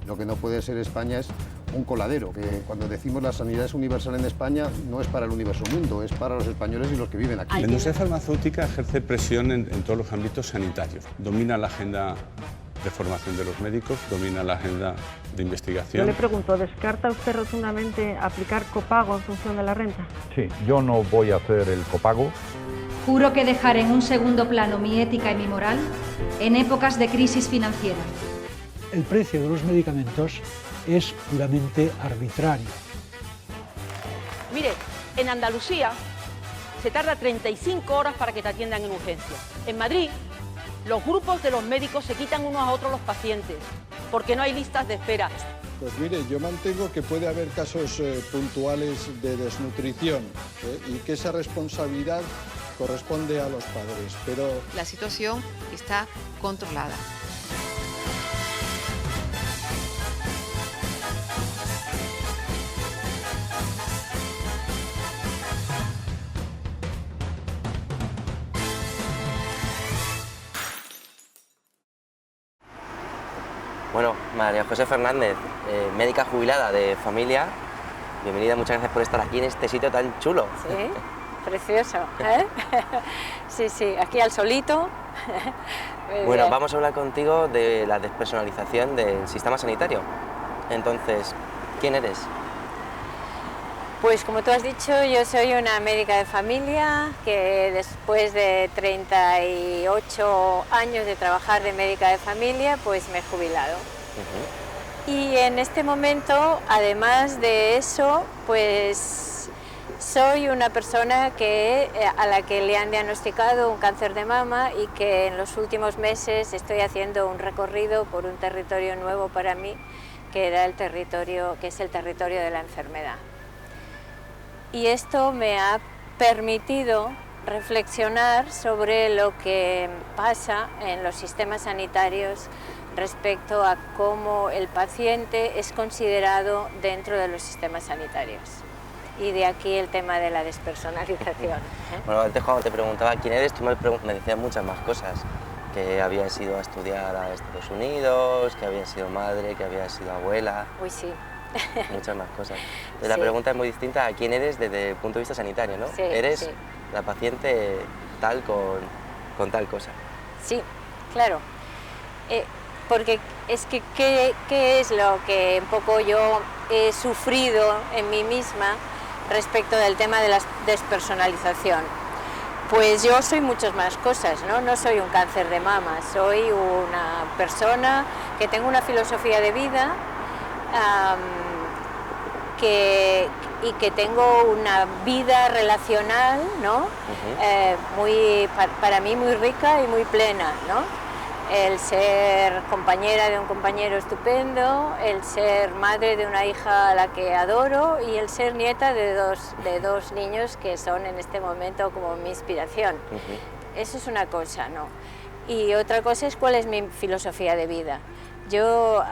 Lo que no puede ser España es un coladero, que cuando decimos la sanidad es universal en España, no es para el universo mundo, es para los españoles y los que viven aquí. La industria farmacéutica ejerce presión en todos los ámbitos sanitarios. Domina la agenda de formación de los médicos, domina la agenda de investigación. Yo le pregunto, ¿descarta usted rotundamente aplicar copago en función de la renta? Sí, yo no voy a hacer el copago. Juro que dejaré en un segundo plano mi ética y mi moral en épocas de crisis financiera. El precio de los medicamentos es puramente arbitrario. Mire, en Andalucía se tarda 35 horas para que te atiendan en urgencia. En Madrid, los grupos de los médicos se quitan unos a otros los pacientes, porque no hay listas de espera. Pues mire, yo mantengo que puede haber casos puntuales de desnutrición y que esa responsabilidad corresponde a los padres, pero... La situación está controlada. Bueno, María José Fernández, médica jubilada de familia, bienvenida, muchas gracias por estar aquí en este sitio tan chulo. Sí, precioso, ¿eh? Sí, sí, aquí al solito. Bueno, bien. Vamos a hablar contigo de la despersonalización del sistema sanitario. Entonces, ¿quién eres? Pues como tú has dicho, yo soy una médica de familia que después de 38 años de trabajar de médica de familia, pues me he jubilado. Y en este momento, además de eso, pues soy una persona a la que le han diagnosticado un cáncer de mama y que en los últimos meses estoy haciendo un recorrido por un territorio nuevo para mí, que es el territorio de la enfermedad. Y esto me ha permitido reflexionar sobre lo que pasa en los sistemas sanitarios respecto a cómo el paciente es considerado dentro de los sistemas sanitarios. Y de aquí el tema de la despersonalización. Bueno, antes cuando te preguntaba quién eres, tú me decías muchas más cosas. Que habías ido a estudiar a Estados Unidos, que habías sido madre, que habías sido abuela. Uy, sí. Muchas más cosas. Entonces, la pregunta es muy distinta a quién eres desde el punto de vista sanitario, ¿no? Sí, eres la paciente tal con tal cosa. Sí, claro. Porque es que ¿qué es lo que un poco yo he sufrido en mí misma respecto del tema de la despersonalización? Pues yo soy muchas más cosas, ¿no? No soy un cáncer de mama, soy una persona que tengo una filosofía de vida y que tengo una vida relacional, ¿no? Para mí muy rica y muy plena, ¿no? El ser compañera de un compañero estupendo, el ser madre de una hija a la que adoro y el ser nieta de dos niños que son en este momento como mi inspiración. Eso es una cosa, ¿no? Y otra cosa es cuál es mi filosofía de vida. Yo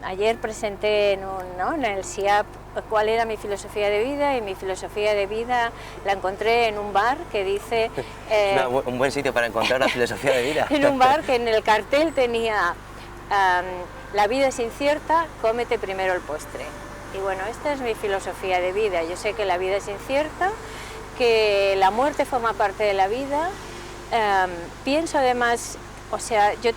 ayer presenté en el CIAP cuál era mi filosofía de vida y mi filosofía de vida la encontré en un bar que dice... un buen sitio para encontrar una filosofía de vida. En un bar que en el cartel tenía la vida es incierta, cómete primero el postre. Y bueno, esta es mi filosofía de vida. Yo sé que la vida es incierta, que la muerte forma parte de la vida. Pienso además, o sea, yo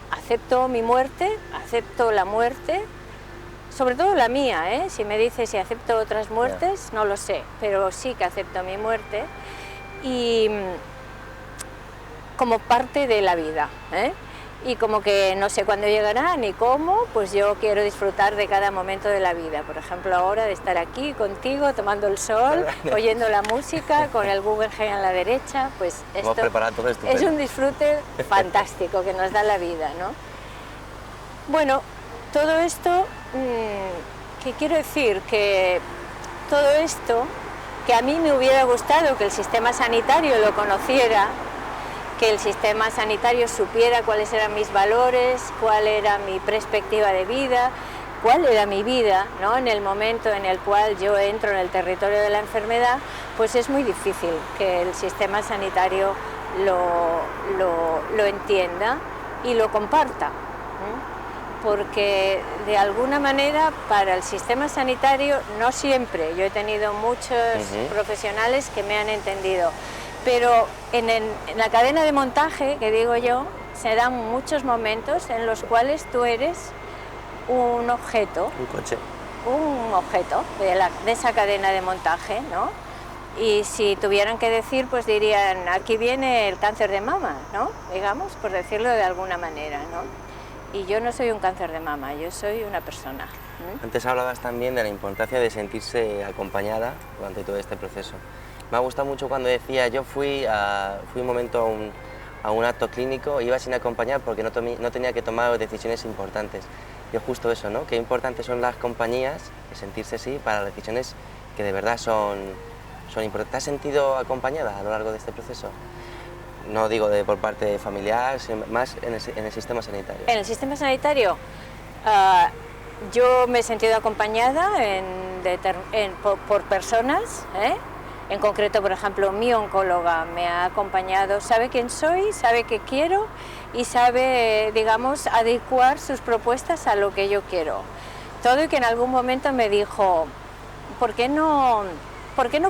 acepto mi muerte, acepto la muerte, sobre todo la mía, ¿eh? Si me dices si acepto otras muertes, no lo sé, pero sí que acepto mi muerte y como parte de la vida, ¿eh? Y como que no sé cuándo llegará ni cómo, pues yo quiero disfrutar de cada momento de la vida. Por ejemplo, ahora de estar aquí contigo, tomando el sol, oyendo la música, con el Guggenheim a la derecha, pues esto es un disfrute fantástico que nos da la vida, ¿no? Bueno, todo esto, ¿qué quiero decir? Que todo esto, que a mí me hubiera gustado que el sistema sanitario lo conociera, que el sistema sanitario supiera cuáles eran mis valores, cuál era mi perspectiva de vida, cuál era mi vida, ¿no? En el momento en el cual yo entro en el territorio de la enfermedad, pues es muy difícil que el sistema sanitario lo entienda y lo comparta, porque de alguna manera para el sistema sanitario, no siempre, yo he tenido muchos profesionales que me han entendido, pero en la cadena de montaje, que digo yo, se dan muchos momentos en los cuales tú eres un objeto, un objeto de esa cadena de montaje, ¿no? Y si tuvieran que decir, pues dirían, aquí viene el cáncer de mama, ¿no? Digamos, por decirlo de alguna manera, ¿no? Y yo no soy un cáncer de mama, yo soy una persona. Antes hablabas también de la importancia de sentirse acompañada durante todo este proceso. Me ha gustado mucho cuando decía, yo fui un momento a un acto clínico, iba sin acompañar porque no tenía que tomar decisiones importantes. Yo justo eso, ¿no? Qué importantes son las compañías, de sentirse así, para las decisiones que de verdad son importantes. ¿Te has sentido acompañada a lo largo de este proceso? No digo por parte familiar, sino más en el sistema sanitario. En el sistema sanitario, yo me he sentido acompañada por personas, En concreto, por ejemplo, mi oncóloga me ha acompañado, sabe quién soy, sabe qué quiero y sabe, digamos, adecuar sus propuestas a lo que yo quiero. Todo y que en algún momento me dijo, ¿por qué no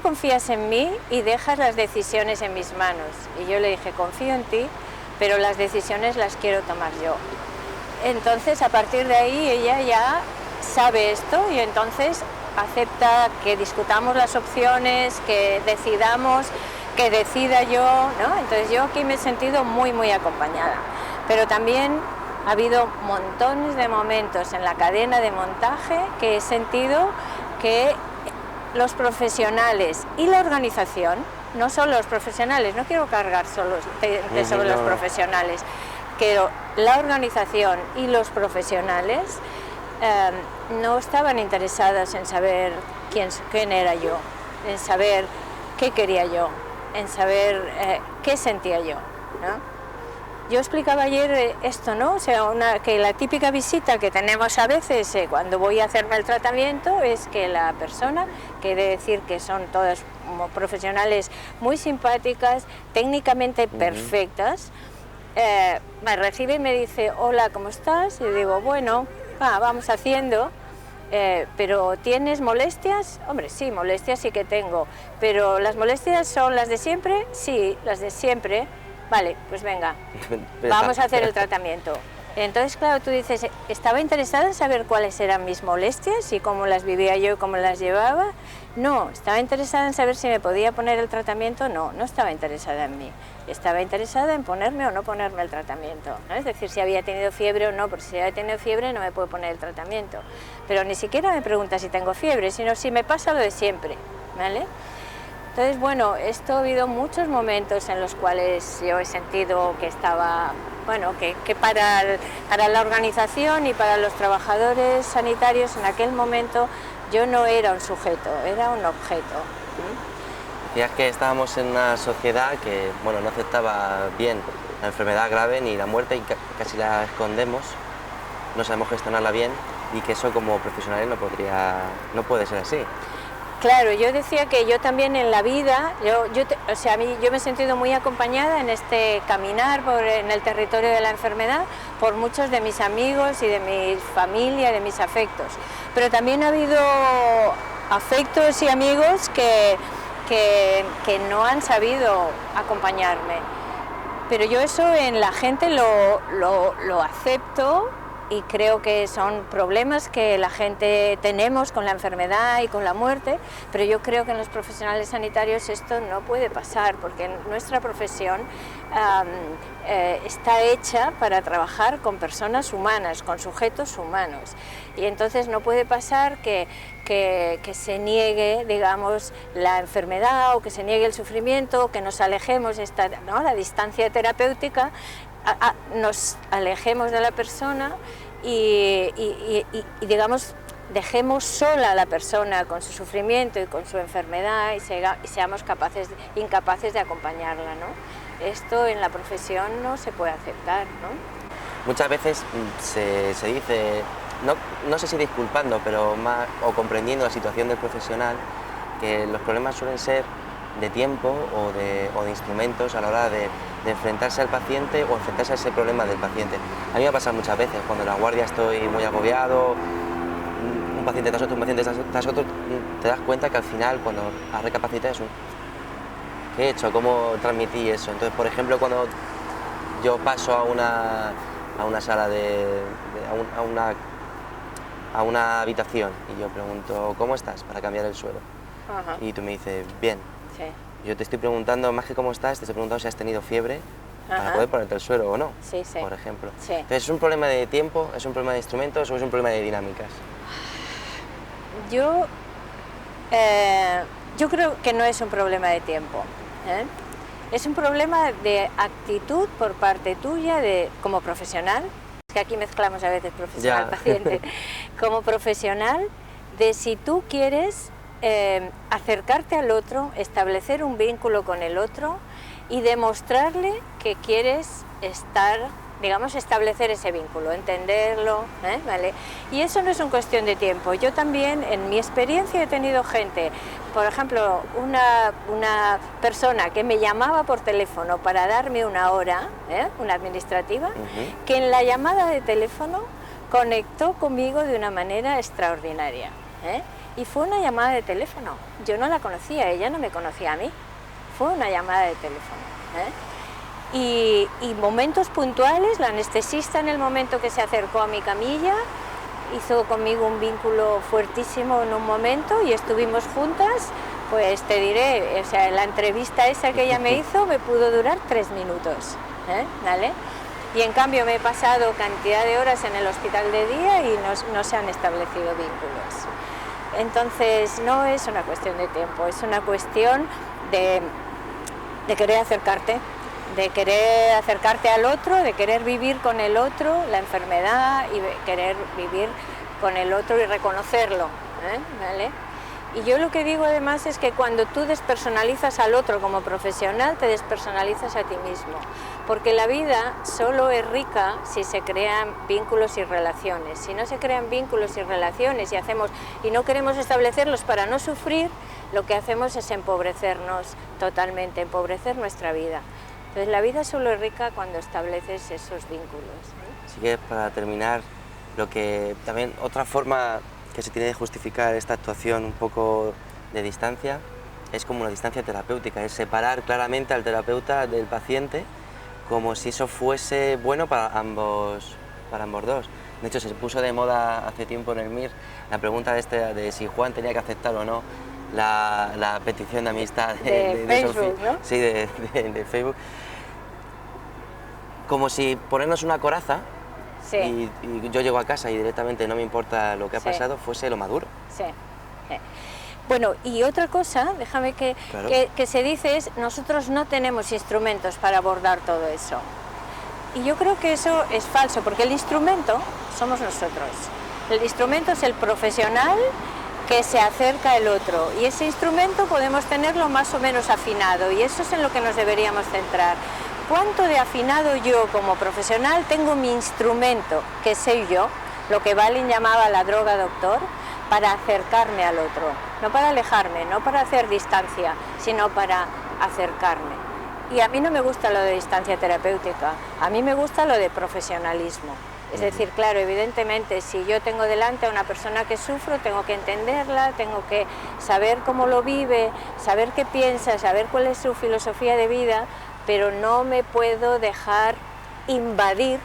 confías en mí y dejas las decisiones en mis manos? Y yo le dije, confío en ti, pero las decisiones las quiero tomar yo. Entonces, a partir de ahí, ella ya sabe esto y entonces acepta que discutamos las opciones, que decidamos, que decida yo, ¿no? Entonces yo aquí me he sentido muy, muy acompañada. Pero también ha habido montones de momentos en la cadena de montaje que he sentido que los profesionales y la organización, no solo los profesionales, no quiero cargar solo sobre los profesionales, pero la organización y los profesionales no estaban interesadas en saber quién era yo, en saber qué quería yo, en saber qué sentía yo, ¿no? Yo explicaba ayer esto, ¿no? O sea, que la típica visita que tenemos a veces cuando voy a hacerme el tratamiento es que la persona, quiere decir que son todas profesionales muy simpáticas, técnicamente perfectas, me recibe y me dice, hola, ¿cómo estás? Y digo, bueno, vamos haciendo, pero ¿tienes molestias? Hombre, sí, molestias sí que tengo, pero ¿las molestias son las de siempre? Sí, las de siempre. Vale, pues venga, vamos a hacer el tratamiento. Entonces, claro, tú dices, ¿estaba interesada en saber cuáles eran mis molestias y cómo las vivía yo y cómo las llevaba? No, ¿estaba interesada en saber si me podía poner el tratamiento? No, no estaba interesada en mí. Estaba interesada en ponerme o no ponerme el tratamiento, ¿no? Es decir, si había tenido fiebre o no, porque si había tenido fiebre no me puedo poner el tratamiento. Pero ni siquiera me pregunta si tengo fiebre, sino si me pasa lo de siempre, ¿vale? Entonces, bueno, esto ha habido muchos momentos en los cuales yo he sentido que estaba, bueno, que para la organización y para los trabajadores sanitarios en aquel momento yo no era un sujeto, era un objeto. Decías que estábamos en una sociedad que, bueno, no aceptaba bien la enfermedad grave ni la muerte y casi la escondemos, no sabemos gestionarla bien y que eso como profesionales no puede ser así. Claro, yo decía que yo también en la vida, yo me he sentido muy acompañada en este caminar en el territorio de la enfermedad por muchos de mis amigos y de mi familia, de mis afectos. Pero también ha habido afectos y amigos que no han sabido acompañarme. Pero yo eso en la gente lo acepto. Y creo que son problemas que la gente tenemos con la enfermedad y con la muerte, pero yo creo que en los profesionales sanitarios esto no puede pasar, porque nuestra profesión está hecha para trabajar con personas humanas, con sujetos humanos. Y entonces no puede pasar que se niegue, digamos, la enfermedad o que se niegue el sufrimiento, o que nos alejemos, ¿no? La distancia terapéutica, nos alejemos de la persona y digamos, dejemos sola a la persona con su sufrimiento y con su enfermedad y seamos incapaces de acompañarla, ¿no? Esto en la profesión no se puede aceptar, ¿no? Muchas veces se dice, no sé si disculpando, pero o comprendiendo la situación del profesional, que los problemas suelen ser de tiempo o de instrumentos a la hora de de enfrentarse al paciente o enfrentarse a ese problema del paciente. A mí me pasa muchas veces, cuando en la guardia estoy muy agobiado, un paciente tras otro, un paciente tras otro, te das cuenta que al final, cuando recapacitas, ¿qué he hecho? ¿Cómo transmití eso? Entonces, por ejemplo, cuando yo paso a una sala a una habitación y yo pregunto, ¿cómo estás? Para cambiar el suelo. Ajá. Y tú me dices, bien. Sí. Yo te estoy preguntando, más que cómo estás, te estoy preguntando si has tenido fiebre para Ajá. poder ponerte el suelo o no, Sí, sí. por ejemplo. Sí. Entonces, ¿es un problema de tiempo, es un problema de instrumentos o es un problema de dinámicas? Yo creo que no es un problema de tiempo, ¿eh? Es un problema de actitud por parte tuya como profesional, es que aquí mezclamos a veces profesional-paciente, como profesional, de si tú quieres acercarte al otro, establecer un vínculo con el otro y demostrarle que quieres establecer ese vínculo, entenderlo, ¿vale? Y eso no es una cuestión de tiempo. Yo también, en mi experiencia, he tenido gente, por ejemplo, una persona que me llamaba por teléfono para darme una hora, una administrativa, que en la llamada de teléfono conectó conmigo de una manera extraordinaria, y fue una llamada de teléfono. Yo no la conocía, ella no me conocía a mí. Fue una llamada de teléfono, Y momentos puntuales, la anestesista en el momento que se acercó a mi camilla hizo conmigo un vínculo fuertísimo en un momento y estuvimos juntas, pues te diré, o sea, la entrevista esa que ella me hizo me pudo durar 3 minutos, ¿vale? Y en cambio me he pasado cantidad de horas en el hospital de día y no se han establecido vínculos. Entonces no es una cuestión de tiempo, es una cuestión de querer acercarte. De querer acercarte al otro, de querer vivir con el otro la enfermedad y querer vivir con el otro y reconocerlo, ¿vale? Y yo lo que digo además es que cuando tú despersonalizas al otro como profesional, te despersonalizas a ti mismo, porque la vida solo es rica si se crean vínculos y relaciones. Si no se crean vínculos y relaciones y no queremos establecerlos para no sufrir, lo que hacemos es empobrecernos totalmente, empobrecer nuestra vida. Entonces la vida solo es rica cuando estableces esos vínculos. Así que para terminar, también otra forma que se tiene de justificar esta actuación un poco de distancia es como una distancia terapéutica, es separar claramente al terapeuta del paciente como si eso fuese bueno para ambos dos. De hecho, se puso de moda hace tiempo en el MIR la pregunta de si Juan tenía que aceptar o no la petición de amistad de Facebook, Sofía, ¿no? Sí, de Facebook. Como si ponernos una coraza y yo llego a casa y directamente no me importa lo que ha pasado, fuese lo maduro. Sí. Bueno, y otra cosa, déjame que se dice es, nosotros no tenemos instrumentos para abordar todo eso. Y yo creo que eso es falso, porque el instrumento somos nosotros. El instrumento es el profesional que se acerca al otro, y ese instrumento podemos tenerlo más o menos afinado, y eso es en lo que nos deberíamos centrar. ¿Cuánto de afinado yo como profesional tengo mi instrumento, que soy yo, lo que Balin llamaba la droga doctor, para acercarme al otro? No para alejarme, no para hacer distancia, sino para acercarme. Y a mí no me gusta lo de distancia terapéutica, a mí me gusta lo de profesionalismo. Es decir, claro, evidentemente, si yo tengo delante a una persona que sufro, tengo que entenderla, tengo que saber cómo lo vive, saber qué piensa, saber cuál es su filosofía de vida, pero no me puedo dejar invadir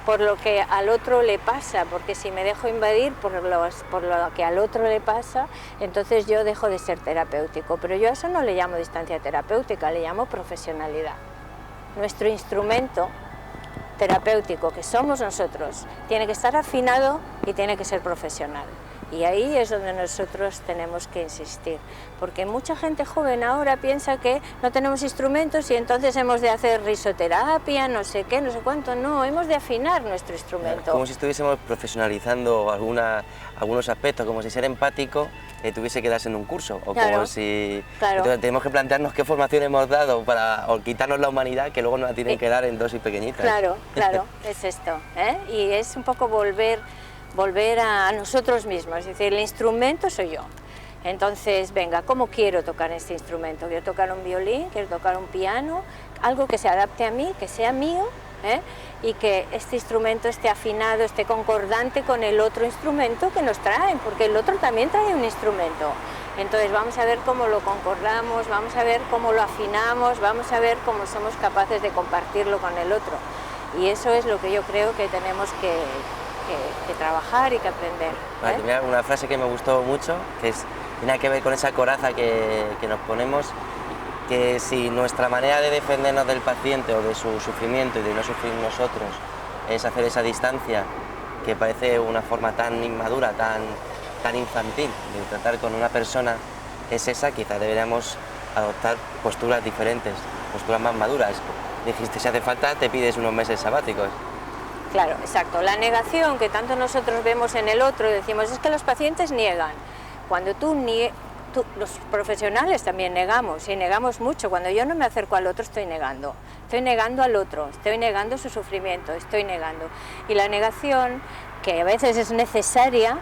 por lo que al otro le pasa, porque si me dejo invadir por lo que al otro le pasa, entonces yo dejo de ser terapéutico. Pero yo a eso no le llamo distancia terapéutica, le llamo profesionalidad. Nuestro instrumento terapéutico, que somos nosotros, tiene que estar afinado y tiene que ser profesional. Y ahí es donde nosotros tenemos que insistir, porque mucha gente joven ahora piensa que no tenemos instrumentos y entonces hemos de hacer risoterapia, no sé qué, no sé cuánto. No, hemos de afinar nuestro instrumento. Como si estuviésemos profesionalizando algunos aspectos, como si ser empático tuviese que darse en un curso, o como si... Entonces tenemos que plantearnos qué formación hemos dado para quitarnos la humanidad, que luego nos la tienen que dar en dosis pequeñitas. Claro, es esto, y es un poco volver a nosotros mismos, es decir, el instrumento soy yo. Entonces, venga, ¿cómo quiero tocar este instrumento? Quiero tocar un violín, quiero tocar un piano, algo que se adapte a mí, que sea mío, y que este instrumento esté afinado, esté concordante con el otro instrumento que nos traen, porque el otro también trae un instrumento. Entonces vamos a ver cómo lo concordamos, vamos a ver cómo lo afinamos, vamos a ver cómo somos capaces de compartirlo con el otro. Y eso es lo que yo creo que tenemos que trabajar y que aprender. Vale, mira, una frase que me gustó mucho, que tiene que ver con esa coraza que nos ponemos, que si nuestra manera de defendernos del paciente o de su sufrimiento y de no sufrir nosotros es hacer esa distancia, que parece una forma tan inmadura, tan infantil de tratar con una persona, es esa, quizás deberíamos adoptar posturas diferentes, posturas más maduras. Dijiste, si hace falta, te pides unos meses sabáticos. Claro, exacto. La negación que tanto nosotros vemos en el otro, decimos, es que los pacientes niegan. Cuando los profesionales también negamos, y negamos mucho. Cuando yo no me acerco al otro, estoy negando al otro, estoy negando su sufrimiento, estoy negando. Y la negación, que a veces es necesaria,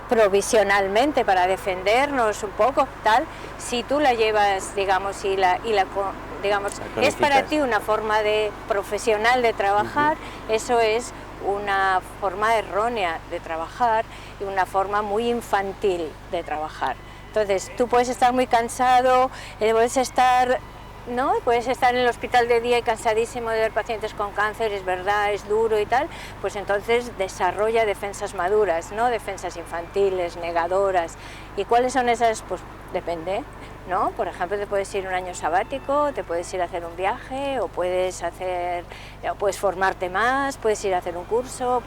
provisionalmente para defendernos un poco, tal, si tú la llevas, digamos, digamos, es para ti una forma profesional de trabajar, eso es una forma errónea de trabajar y una forma muy infantil de trabajar. Entonces, tú puedes estar muy cansado, puedes estar en el hospital de día y cansadísimo de ver pacientes con cáncer, es verdad, es duro y tal, pues entonces desarrolla defensas maduras, no defensas infantiles, negadoras. ¿Y cuáles son esas? Pues depende, ¿no? Por ejemplo, te puedes ir un año sabático, te puedes ir a hacer un viaje, o puedes formarte más, puedes ir a hacer un curso,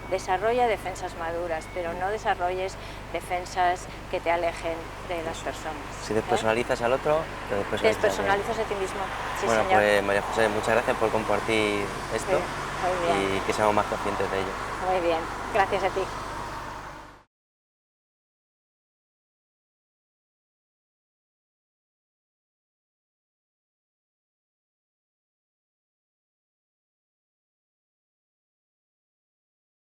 desarrolla defensas maduras, pero no desarrolles defensas que te alejen de las personas. Si despersonalizas al otro, te despersonalizas a ti mismo. Sí, bueno, señor. Pues María José, muchas gracias por compartir esto, Sí, muy bien. y que seamos más conscientes de ello. Muy bien, gracias a ti.